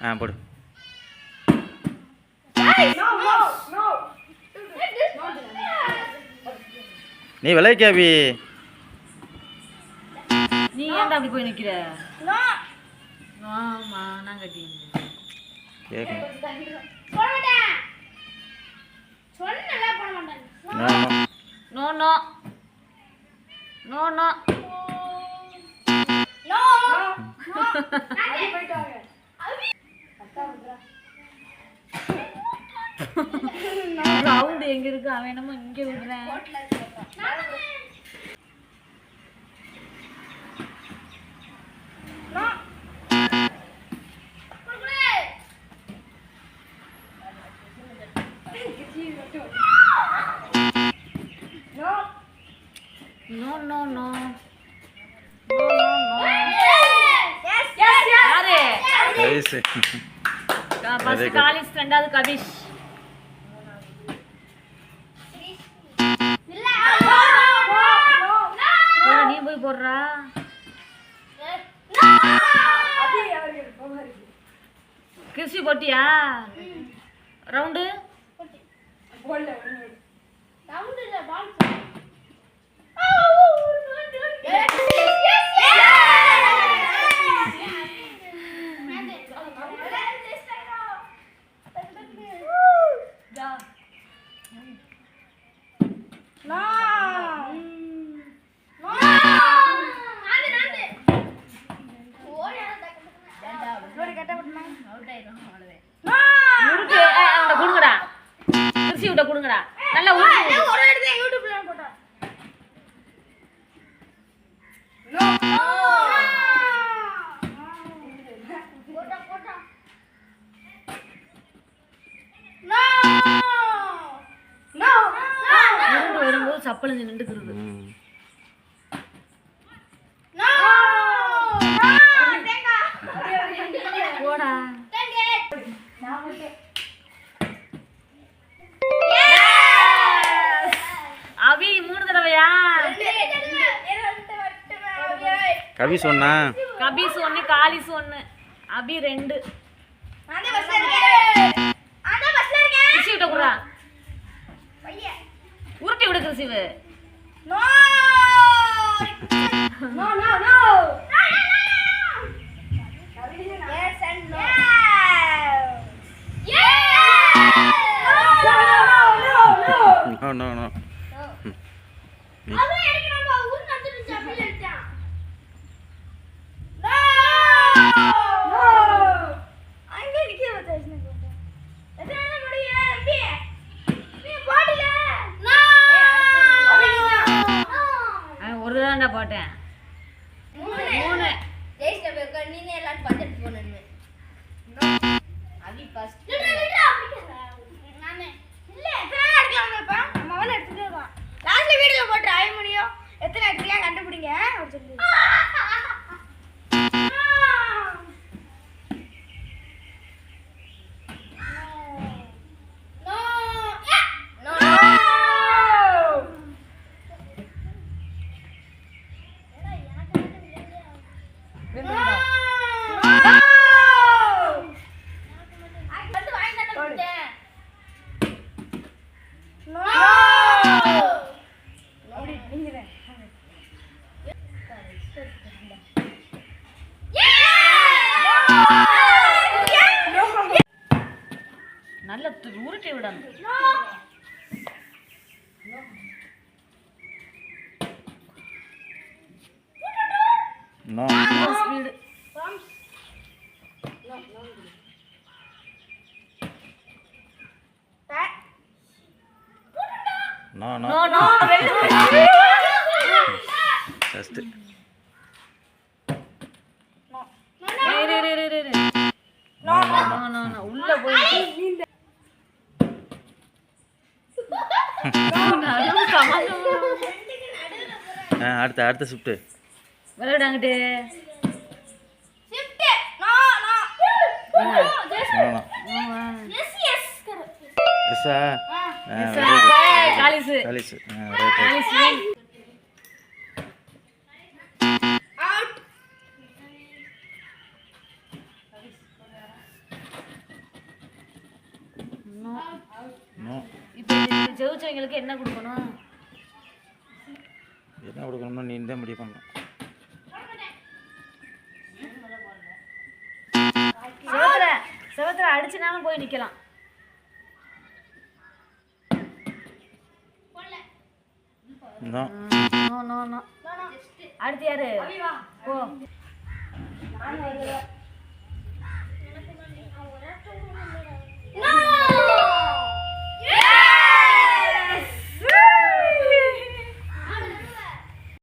போடு. நீ விளையாடி அபி. நீ ஏன்டா அப்படி போய் நிக்கிற? ஆமா நான் கட்டிங்க. No no no no round எங்க இருக்கு? அவன் என்னமோ இங்க விடுறேன். No, no, no. No, no, no. Yes, yes, yes. யாரு? கபீஷ். ஃபர்ஸ்ட் காலிஸ், ரெண்டாவது கபீஷ். இல்ல. நீ போய் போடுறா. கிருஷி போட்டியா? ரவுண்டு? போடல. ரவுண்ட் இல்ல, பால். கொடுங்கடா நல்லா ஒரு இடத்துல யூடியூப்ல போட்டா நோ போட்டா போட்டா நோ நோ நோ வரும்போது சப்பல் நின்னுக்குறது நோ தேங்கா போடா நான் ஓகே அபி 3 தடவையா? கபீஷ் ஒண்ணா? கபீஷ் 1, காலிஸ் 1, அபி 2. நான் தான் பஸ்ல இருக்கேன். கிருஷி விட குறா. பைய. உருட்டி விடு கிருஷிவ. No. No no no. Yes and no. No, no, no. அவன் எடுக்கறான் ஊர் நந்துச்சு அப்படி எடுத்தான். நோ! நோ! அங்க நிக்க வச்சாச்சு போங்க. எதனால முடிய அம்பி? நீ போடல. நோ! அவன் ஒரு தான்டா போட்டேன். 3 ஜெயிஸ்ட பேக்க நீனே எல்லாம் பஞ்சட் போனன்னு. நோ. அபி ஃபர்ஸ்ட். விடுடா அப்படிங்கற. நானே இல்ல எத்தனை அடிக்கலாம்ப்பா? நம்ம அவள எடுத்துட்டே வா. லாஸ்ட்ல வீடியோ போட்டு ஆய முடியும். எத்தனை அடிக்கலாம் கண்டுபிடிங்க அப்படி சொல்லி. நோ. நோ. நோ. ஏடா எனக்கு வந்து விளையாடு. வெந்துடா. வந்து வாங்கி தர விட்டேன். நோ. அப்படி நிங்கறேன். நல்ல உருட்டி விடணும். No speed. No no no no just no no no no உள்ள போய் அடுத்த ஷிஃப்ட் விளையாடாங்கட்டு shift no no yes yes எஸ்ஸா Kallis Kallis Kallis out no. இப்போ ஜெயிச்சவங்களுக்கு என்ன கொடுக்கணும்? என்ன கொடுக்கணும்னா நீ தான் முடிவு பண்ணணும். செவத்துல அடிச்சுனாலும் போய் நிக்கலாம். நோ. No no no. அடுத்து யாரு? போ.